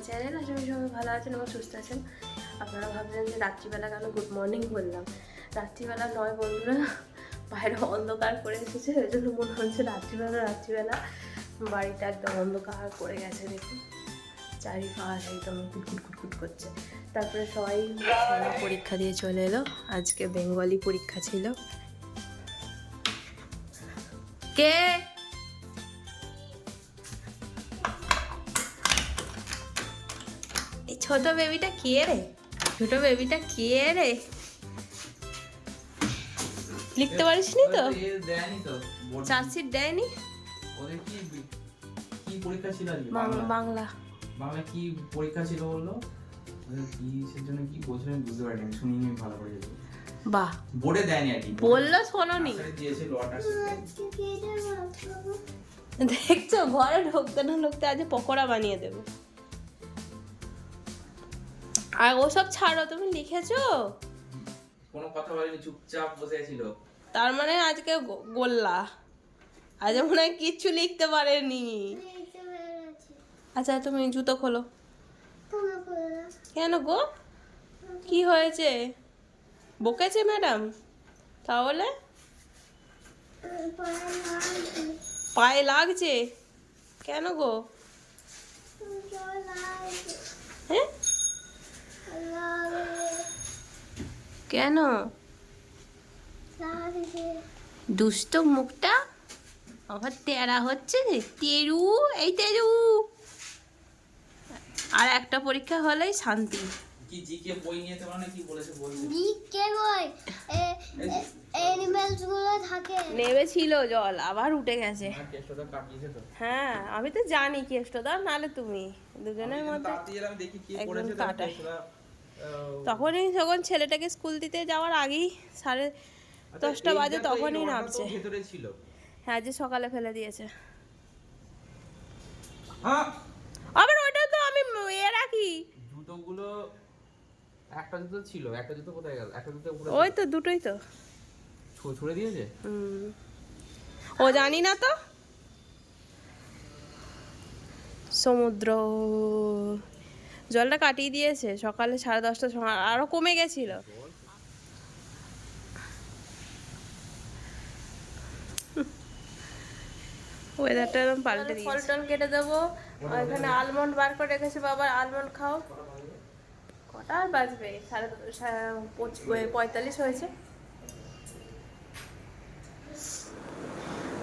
Channel. আশা করি সবাই ভালো আছেন এবং সুস্থ আছেন। আপনারা ভাবছেন যে রাত্রিবেলা কেন গুড মর্নিং বললাম। রাত্রিবেলা নয় বন্ধুরা, বাইরে অন্ধকার করে এসেছে, ওই জন্য মনে হচ্ছে রাত্রিবেলা বাড়িটা একদম অন্ধকার করে গেছে। দেখুন চারিপাশ একদম কুটকুট করছে। তারপরে সবাই পরীক্ষা দিয়ে চলে এলো। আজকে বেঙ্গলি পরীক্ষা ছিল। কে এই ছোট বেবিটা কে রে? লিখতে পারিসনি তো? চার্জশিট দেয়নি? ওদের কি পরীক্ষা ছিল আজকে? বাংলা কি পরীক্ষা ছিল বললো? ওদের কি সেজন্য কি বলছিলেন বুঝতে পারিনি, শুনিনি ভালো করে। বাহ, বোর্ডে দেয়নি আর কি, বললো শোনোনি? দিয়েছে লোয়াটার দেখছো, ঘরে ঢুকতে না ঢুকতে আজ পকোড়া বানিয়ে দেবো। আর ওসব ছাড়ো, তুমি লিখেছো? কোনো কথা বলেনি, চুপচাপ বসে ছিল। তার মানে আজকে গোল্লা। আজ মনে হয় কিচ্ছু লিখতে পারেনি। আচ্ছা তুমি জুতো খোলো। কেন গো, কি হয়েছে? বকেছে ম্যাডাম? তাহলে পায়ে লাগছে কেন গো? হ্যাঁ কেন? দুষ্ট মুখটা আবার তেরা হচ্ছে যে। তেরু, এই তেরু। আর একটা পরীক্ষা হলেই শান্তি। কি জিকে বই নিয়ে তো মানে কি বলেছে বলছে? জিকে বই অ্যানিমালস গুলো থাকে। নেমেছিল জল, আবার উঠে গেছে। আর কেষ্টটা কাটিয়েছে তো। হ্যাঁ আমি তো জানি কেষ্টদা, নালে তুমি দুজনের মধ্যে আমি দেখি কি একদম করেছে কাটা। কেষ্টটা। তখনই যখন ছেলেটাকে স্কুল দিতে যাওয়ার আগেই 10:30 বাজে, তখনই নামছে। ভেতরে ছিল। হ্যাঁ, যে সকালে ফেলে দিয়েছে। হ্যাঁ, আবার ওইটা তো আমি রাখি। জুতোগুলো একটা জুতো ছিল, একটা জুতো কোথায় গেল? একটা জুতো উপরে ওই তো দুটোই তো ছুঁড়ে দিয়েছে। ও জানি না তো। সমুদ্র জলটা কাটিয়ে দিয়েছে সকালে 10:30টার সময়, আরো কমে গেছিল। ওয়েদারটা একদম পাল্টে দিয়েছে। ফল টল কেটে দেবো। এখানে আলমন্ড বার করে রেখেছে বাবা, আলমন্ড খাও। কটা আর বাজবে? 45 হয়েছে।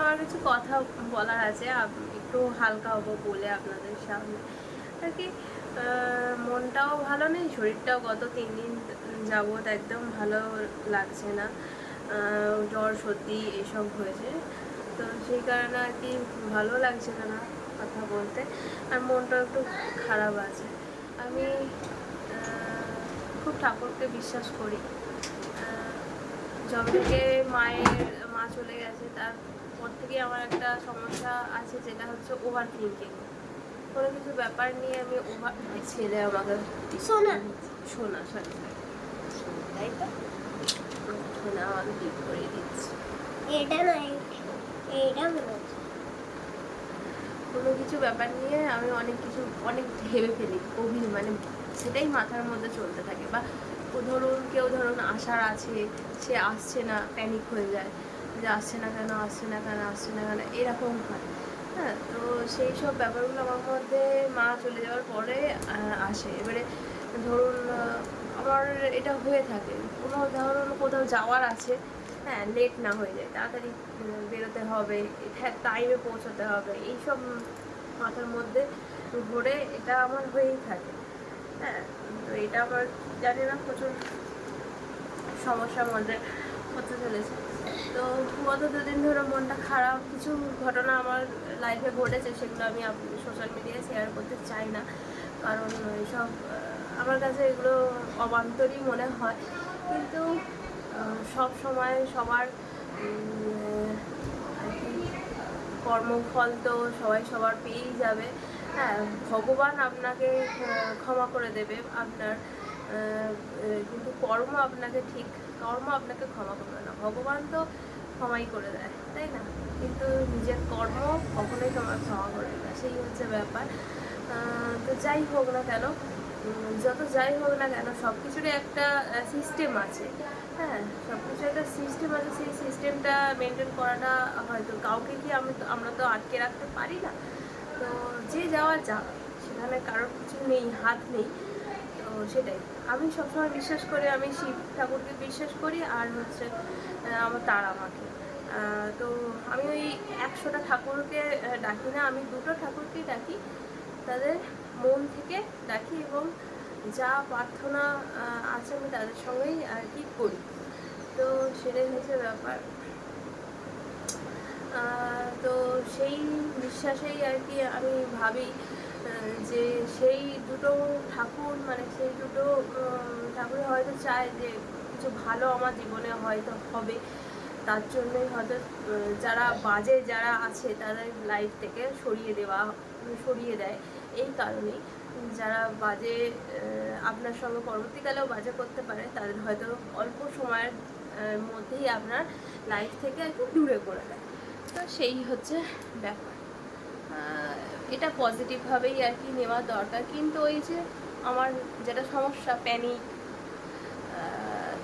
আমার কিছু কথা বলার আছে, একটু হালকা হবো বলে আপনাদের সামনে আর কি। মনটাও ভালো নেই, শরীরটাও গত 3 দিন যাবৎ একদম ভালো লাগছে না। জ্বর সর্দি এসব হয়েছে, তো সেই কারণে আর কি ভালো লাগছে না কথা বলতে, আর মনটাও একটু খারাপ আছে। আমি খুব ঠাকুরকে বিশ্বাস করি। যবে থেকে মা চলে গেছে তারপর থেকে আমার একটা সমস্যা আছে, যেটা হচ্ছে ওভার থিঙ্কিং। কোনো কিছু ব্যাপার নিয়ে আমি ছেলে আমাকে শোনা তাই তো শোনা আমাকে ঠিক করে দিচ্ছে। এটা নয়, এইটা বলছি। কোনো কিছু ব্যাপার নিয়ে আমি অনেক ভেবে ফেলি, গভীর মানে সেটাই মাথার মধ্যে চলতে থাকে। বা কেউ ধরুন আশার আছে, সে আসছে না, প্যানিক হয়ে যায় যে আসছে না কেন এরকম হয়। হ্যাঁ, তো সেই সব ব্যাপারগুলো আমার মধ্যে মা চলে যাওয়ার পরে আসে। এবারে ধরুন আমার এটা হয়ে থাকে, ধরুন কোথাও যাওয়ার আছে, হ্যাঁ লেট না হয়ে যায়, তাড়াতাড়ি বেরোতে হবে, টাইমে পৌঁছতে হবে, এইসব মাথার মধ্যে ঘুরে এটা আমার হয়েই থাকে। হ্যাঁ, তো এটা আমার জানি না প্রচুর সমস্যার মধ্যে হতে চলেছে। তো গত 2 দিন ধরে মনটা খারাপ, কিছু ঘটনা আমার লাইফে ঘটেছে, সেগুলো আমি সোশ্যাল মিডিয়ায় শেয়ার করতে চাই না, কারণ এইসব আমার কাছে এগুলো অবান্তরই মনে হয়। কিন্তু সব সময় সবার কর্মফল তো সবার পেয়েই যাবে। হ্যাঁ, ভগবান আপনাকে ক্ষমা করে দেবে আপনার, কিন্তু কর্ম আপনাকে ক্ষমা করবে না। ভগবান তো ক্ষমাই করে দেয়, তাই না? কিন্তু নিজের কর্ম কখনোই তোমার ক্ষমা করবে না, সেই হচ্ছে ব্যাপার। তো যাই হোক না কেন, যত যাই হোক না কেন সব কিছুরই একটা সিস্টেম আছে। হ্যাঁ, সব কিছু একটা সিস্টেম আছে, সেই সিস্টেমটা মেনটেন করাটা হয়তো কাউকে কি আমরা তো আটকে রাখতে পারি না। তো যে যাওয়ার যা, সেখানে কারোর কিছু নেই, হাত নেই। তো সেটাই আমি সবসময় বিশ্বাস করি, আমি শিব ঠাকুরকে বিশ্বাস করি, আর হচ্ছে আমার তারা মাকে। তো আমি ওই 100টা ঠাকুরকে ডাকি না, আমি 2টো ঠাকুরকেই ডাকি, তাদের মন থেকে ডাকি, এবং যা প্রার্থনা আছে আমি তাদের সঙ্গেই আর কি করি। তো সেটাই হচ্ছে ব্যাপার। তো সেই বিশ্বাসেই আর কি আমি ভাবি যে সেই দুটো ঠাকুর, মানে সেই দুটো ঠাকুর হয়তো চায় যে কিছু ভালো আমার জীবনে হয়তো হবে, তার জন্যই হয়তো যারা আছে তাদের লাইফ থেকে সরিয়ে দেয়। এই কারণেই যারা বাজে আপনার সঙ্গে পরবর্তীকালেও বাজে করতে পারে, তাদের হয়তো অল্প সময়ের মধ্যেই আপনার লাইফ থেকে একটু দূরে করে দেয়। তো সেই হচ্ছে ব্যাপার। এটা পজিটিভভাবেই আর কি নেওয়া দরকার। কিন্তু ওই যে আমার যেটা সমস্যা, প্যানিক,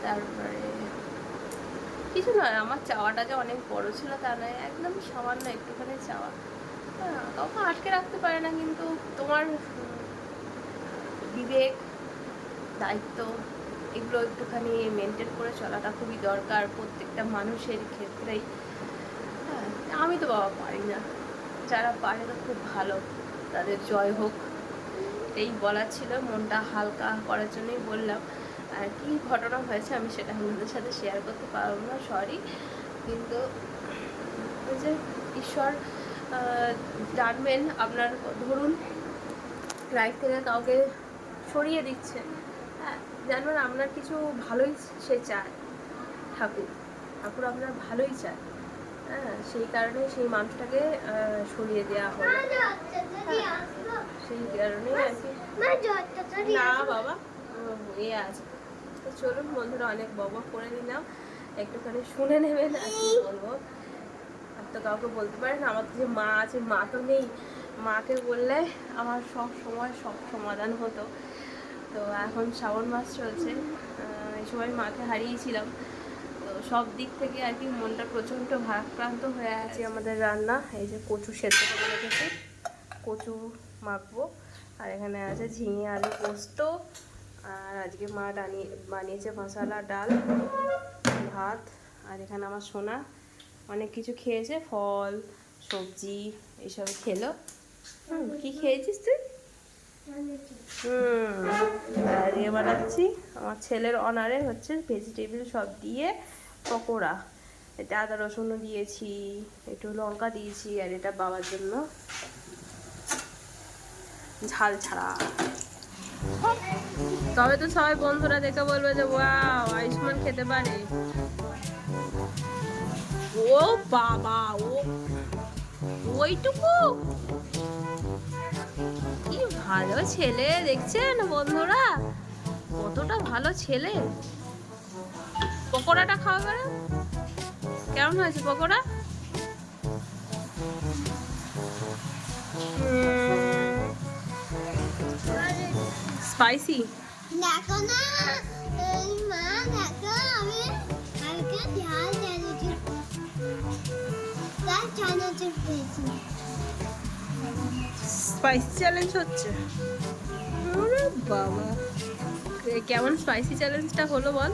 তারপরে কিছু নয়, আমার চাওয়াটা যে অনেক বড় ছিল তা নয়, একদম সামান্য একটুখানি চাওয়া। কাউকে আটকে রাখতে পারে না, কিন্তু তোমার বিবেক, দায়িত্ব, এগুলো একটুখানি মেনটেন করে চলাটা খুবই দরকার প্রত্যেকটা মানুষের ক্ষেত্রেই। হ্যাঁ, আমি তো বাবা পারি না, যারা পারে তো খুব ভালো, তাদের জয় হোক। এই বলার ছিল, মনটা হালকা করার জন্যই বললাম। আর কি ঘটনা হয়েছে আমি সেটা আপনাদের সাথে শেয়ার করতে পারবো না, সরি। কিন্তু ওই যে ঈশ্বর জানবেন, আপনার ধরুন লাইফ থেকে কাউকে সরিয়ে দিচ্ছে, হ্যাঁ, জানবেন আপনার কিছু ভালোই সে চায়, ঠাকুর আপনার ভালোই চায়। হ্যাঁ, সেই কারণে সেই মানুষটাকে সরিয়ে দেওয়া হলো। সেই কারণেই আর কি। না বাবা, এ আছে। তো চলুন বন্ধুরা, অনেক বক করে নিলাম, একটুখানি শুনে নেবেন। আর কি বলবো, আর তো কাউকে বলতে পারেন, আমার যে মা আছে, মা তো নেই, মাকে বললে আমার সব সময় সব সমাধান হতো। তো এখন শ্রাবণ মাস চলছে, এই সময় মাকে হারিয়েছিলাম। তো সব দিক থেকে আর কি মনটা প্রচণ্ড ভারাক্রান্ত হয়ে আছে। আমাদের রান্না, এই যে কচু সেদ্ধ করে রেখেছি, কচু মাখবো। আর এখানে আছে ঝিঙে আলু পোস্ত, আর আজকে মা বানিয়েছে মশলা ডাল, ভাত। আর এখানে আমার সোনা অনেক কিছু খেয়েছে, ফল সবজি এইসব খেলো। কি খেয়েছিস তুই? আর ইয়ে বানাচ্ছি আমার ছেলের অনারে, হচ্ছে ভেজিটেবিল সব দিয়ে পকোড়া। এটা আদা রসুনও দিয়েছি, একটু লঙ্কা দিয়েছি, আর এটা বাবার জন্য ঝাল ছাড়া। তবে তো সবাই বন্ধুরা দেখে বলবে যে ওয়াও, আয়ুষ্মান খেতে পারে। ও বাবা, ওইটুকু কি ভালো ছেলে, দেখছেন বন্ধুরা কতটা ভালো ছেলে। পকোড়াটা খাওয়া করে কেমন হয়েছে পকোড়া? স্পাইসি। দেখো না, মা দেখো, আমি কালকে ঝাল চ্যালেঞ্জ, তার চ্যালেঞ্জ পেয়েছি। স্পাইসি চ্যালেঞ্জ হচ্ছে? ওরে বাবা, কেমন স্পাইসি চ্যালেঞ্জটা হলো বল?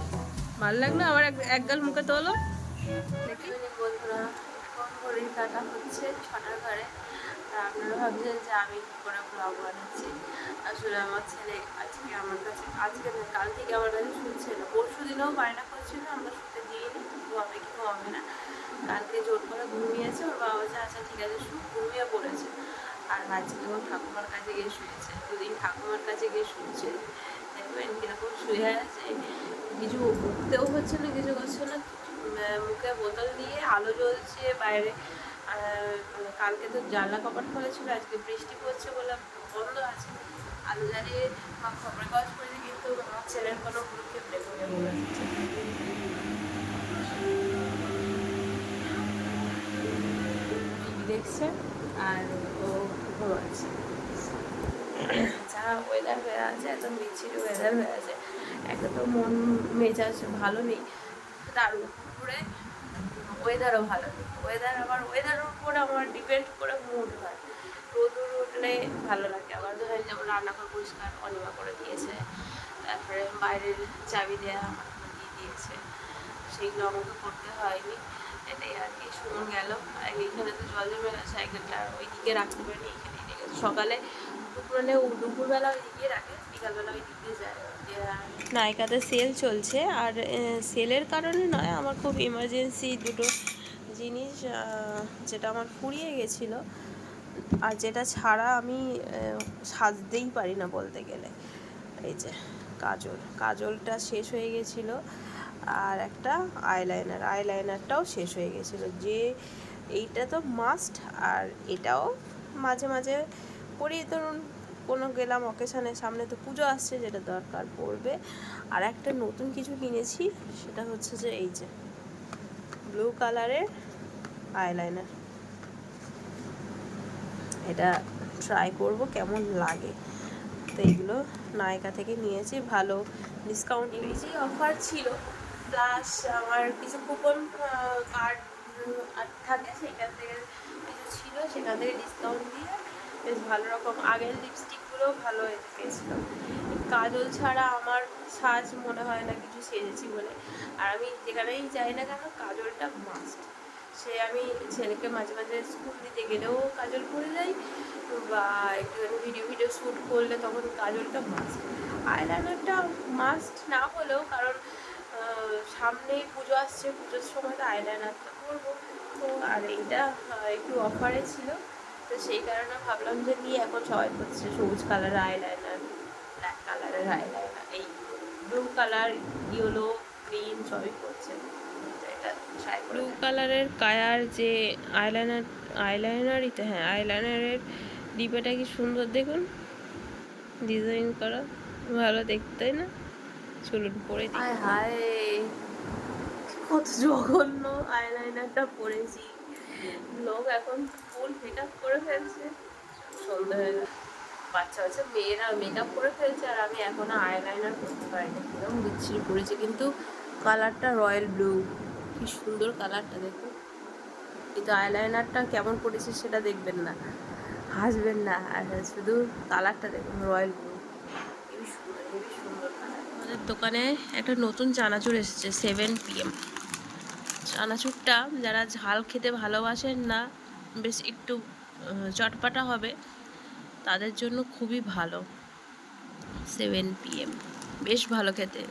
ভালো লাগলো? আবার এক গাল মুখে তোলো দেখি। বন্ধুরা, এখন ঘড়ির কাটা হচ্ছে 6টার ঘরে। আর আপনারা ভাবছেন যে আমি কী করে ব্লগ বানাচ্ছি। আসলে আমার ছেলে আজকে আমার কাছে, আজকে না কাল থেকে আমার কাছে শুনছে না, পরশু দিনেও বায়না করছিল, আমরা শুতে দিইনি, ঘুমাবে কি ঘুমাবে না। কালকে জোর করে ঘুমিয়েছে, ওর বাবা বলছে আচ্ছা ঠিক আছে ঘুমিয়ে পড়েছে। আর আজকে ও ঠাকুমার কাছে গিয়ে শুয়েছে, 2 দিন ঠাকুমার কাছে গিয়ে শুয়েছে। দেখবেন কিরকম শুয়ে আছে, কিছু উঠতেও হচ্ছে না, কিছু করছে না, মুখে বোতল দিয়ে আলো জ্বলছে বাইরে। কালকে তো জানলা কপাট খোলা ছিল, আজকে বৃষ্টি পড়ছে বলে বন্ধ আছে, আলো জ্বালিয়ে বা খবরের কাগজ পড়েছে, কিন্তু আমার ছেলের কোনো ভ্রুক্ষেপ নেই বলে মনে হচ্ছে। দেখছে আর ও ঘুমাচ্ছে। যারা ওয়েদার হয়ে আছে, একদম বিচ্ছিরি ওয়েদার হয়ে আছে। একটা তো মন মেজাজ ভালো নেই, তার উপরে ওয়েদারও ভালো নেই। ওয়েদার আবার ওয়েদারের উপরে আমার ডিপেন্ড করে মুড হয়। রোদুর উঠলে ভালো লাগে, আবার ধরেন যেমন রান্নাঘর পরিষ্কার অনিমা করে দিয়েছে, তারপরে বাইরের চাবি দেওয়া আমার দিয়ে দিয়েছে, সেইগুলো আমাকে করতে হয়নি। এটাই আর কি। সুমন গেল, এইখানে তো জল জমে গেছে, সাইকেলটা ওইদিকে রাখতে পারিনি, এইখানেই রেখেছে। সকালে দুপুরবেলা ওইদিকে রাখে, বিকালবেলা ওইদিকে যায়। নাইকাতে সেল চলছে, আর সেলের কারণে নয়, আমার খুব ইমার্জেন্সি দুটো জিনিস যেটা আমার ফুরিয়ে গেছিলো, আর যেটা ছাড়া আমি সাজতেই পারি না বলতে গেলে। এই যে কাজলটা শেষ হয়ে গেছিলো, আর একটা আইলাইনারটাও শেষ হয়ে গেছিলো। যে এইটা তো মাস্ট, আর এটাও মাঝে মাঝে পরি, ধরুন কোনো গেলাম অকেশানে, সামনে তো পুজো আসছে, যেটা দরকার পড়বে। আর একটা নতুন কিছু কিনেছি, সেটা হচ্ছে যে এই যে ব্লু কালারের আইলাইনার। এটা ট্রাই করব কেমন লাগে। তো এইগুলো নায়িকা থেকে নিয়েছি, ভালো ডিসকাউন্ট ইংরেজি অফার ছিল, প্লাস আমার কিছু কুপন কার্ড থাকে, সেখান থেকে কিছু ছিল, সেখান থেকে ডিসকাউন্ট দিয়ে বেশ ভালো রকম। আগের লিপস্টিকগুলো ভালো পেয়েছিল। কাজল ছাড়া আমার সাজ মনে হয় না কিছু সেজেছি বলে, আর আমি যেখানেই যাই না কেন কাজলটা মাস্ট। সে আমি ছেলেকে মাঝে মাঝে স্কুল দিতে গেলেও কাজল করে যাই, বা একটুখানি ভিডিও শ্যুট করলে তখন কাজলটা মাস্ট। আইলাইনারটা মাস্ট না হলেও, কারণ সামনেই পুজো আসছে, পুজোর সময় তো আইলাইনারটা করবো। তো আর এইটা একটু অফারে ছিল, তো সেই কারণে ভাবলাম যে নিয়ে, এখন সবাই করছে সবুজ কালারের আইলাইনার, ব্ল্যাক কালারের আইলাইনার, এই ব্লু কালার, ইয়েলো, গ্রিন সবই করছে। ব্লু কালারের কায়ার যে আইলাইনারইতে, হ্যাঁ আইলাইনারের ডিপেটা কি সুন্দর দেখুন, ডিজাইন করা, ভালো দেখতে না? চলুন পরে দিই। হায় কত জঘন্য আইলাইনারটা পরেছি। লোক এখন ফুল মেকআপ করে ফেলছে, সন্ধ্যা হয়ে গেল, বাচ্চা মেয়েরা মেকআপ করে ফেলছে, আর আমি এখনো আইলাইনার করতে পারিনি। কিরকম বিচ্ছিরি পড়েছে, কিন্তু কালারটা রয়্যাল ব্লু, কি সুন্দর কালারটা দেখুন। কিন্তু আইলাইনারটা কেমন পড়েছে সেটা দেখবেন না, হাসবেন না, আর শুধু কালারটা দেখুন, রয়্যাল ব্লু, হেবি সুন্দর কালার। আমাদের দোকানে একটা নতুন চানাচুর এসেছে, 7 PM। চানাচুরটা যারা ঝাল খেতে ভালোবাসেন না, বেশ একটু চটপাটা হবে, তাদের জন্য খুবই ভালো। 7 PM বেশ ভালো খেতে,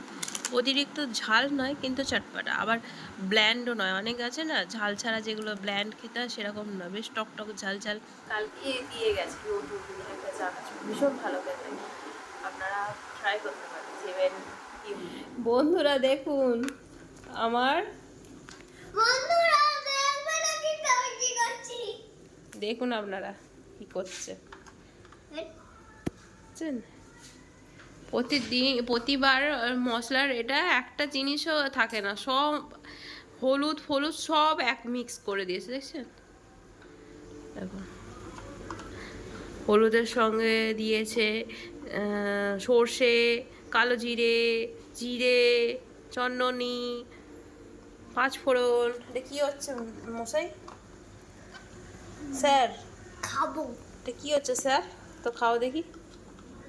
অতিরিক্ত ঝাল নয় কিন্তু চটপাটা, আবার ব্ল্যান্ডও নয়। অনেক আছে না ঝাল ছাড়া যেগুলো ব্ল্যান্ড খেতে হয়, সেরকম না, বেশ টক ঝাল ঝাল। কালকে দিয়ে গেছে নতুন একটা চানাচুর, ভীষণ ভালো খেতে, আপনারা ট্রাই করতে পারেন। 7 PM। বন্ধুরা দেখুন আমার, দেখুন আপনারা কি করছে। প্রতিবার মশলার এটা একটা জিনিসও থাকে না, সব হলুদ সব এক মিক্স করে দিয়েছে, দেখছেন? দেখুন হলুদের সঙ্গে দিয়েছে সর্ষে, কালো জিরে, চন্দনী, 5 ফোড়ন। এটা কি হচ্ছে মশাই? স্যার খাবো। এটা কি হচ্ছে স্যার? তো খাও দেখি,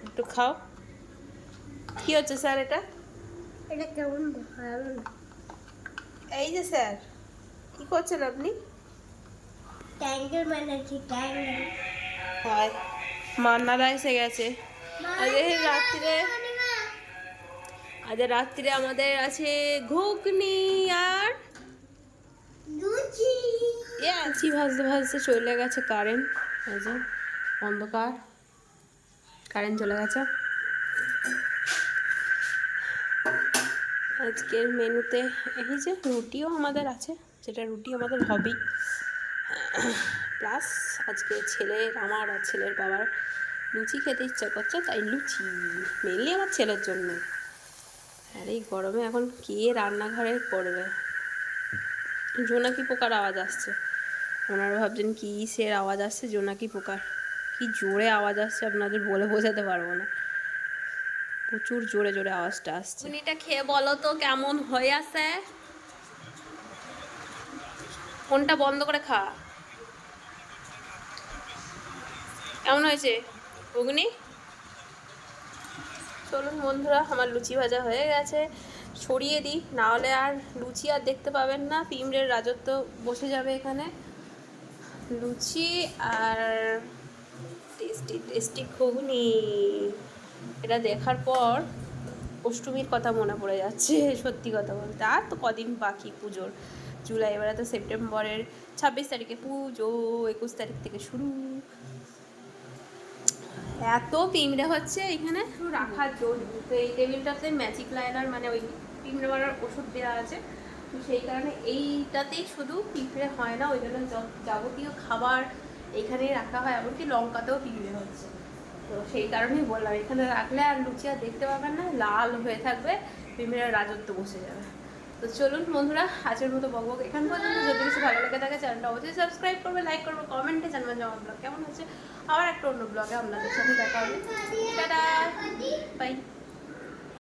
একটু খাও। কি হচ্ছে স্যার এটা? এটা কেমন ভালো? এই যে স্যার, কি করছেন আপনি? ট্যাঙ্গের বানাচ্ছি, ট্যাঙ্গের। হয় মান্নাদা এসে গেছে। আজ রাত্রিরে আমাদের আছে ঘুগনি আর লুচি। লুচি ভাজতে চলে গেছে কারেন্ট। এই যে অন্ধকার, কারেন্ট চলে গেছে। আজকের মেনুতে এই যে রুটিও আমাদের আছে, যেটা রুটি আমাদের হবেই, প্লাস আজকে আমার আর ছেলের বাবার লুচি খেতে ইচ্ছা করছে, তাই লুচি মেনলি আমার ছেলের জন্য। আর এই গরমে এখন কে রান্নাঘরে করবে? জোনাকি পোকার আওয়াজ আসছে, ওনারা ভাবছেন কি সের আওয়াজ আসছে, জোনাকি পোকার। কি জোরে আওয়াজ আসছে আপনাদের বলে বোঝাতে পারবো না, প্রচুর জোরে জোরে আওয়াজটা আসছে। ঘুগনিটা খেয়ে বলো তো কেমন হয়ে আছে। ফোনটা বন্ধ করে খা। কেমন হয়েছে ঘুগনি? চলুন বন্ধুরা, আমার লুচি ভাজা হয়ে গেছে, ছড়িয়ে দিই, না হলে আর লুচি আর দেখতে পাবেন না, পিঁমড়ের রাজত্ব বসে যাবে এখানে। লুচি আর টেস্টি টেস্টি ঘুগনি, এটা দেখার পর অষ্টমীর কথা মনে পড়ে যাচ্ছে সত্যি কথা বলতে। আর তো কদিন বাকি পুজোর, জুলাই, এবারে তো সেপ্টেম্বরের 26 তারিখে পুজো, 21 তারিখ থেকে শুরু। এত পিঁমড়ে হচ্ছে এখানে রাখার জন্য, তো এই টেবিলটাতে ম্যাজিক লাইনার মানে ওই পিঁমড়ে মারার ওষুধ দেওয়া আছে, তো সেই কারণে এইটাতেই শুধু পিঁপড়ে হয় না, ওই জন্য যাবতীয় খাবার এখানেই রাখা হয়, এমনকি লঙ্কাতেও পিঁপড়ে হচ্ছে। তো সেই কারণেই বললাম এখানে রাখলে আর লুচি আর দেখতে পাবেন না, লাল হয়ে থাকবে, পিঁপড়ের রাজত্ব বসে যাবে। তো চলুন বন্ধুরা, আজকের মতো বকবক এখান পর্যন্ত। যদি কিছু ভালো লেগে থাকে চ্যানেলটা অবশ্যই সাবস্ক্রাইব করবে, লাইক করবে, কমেন্টে জানবেন যে আমার ব্লগ কেমন হচ্ছে। আবার একটা অন্য ব্লগে আপনাদের সাথে দেখা হবে। Tata, by.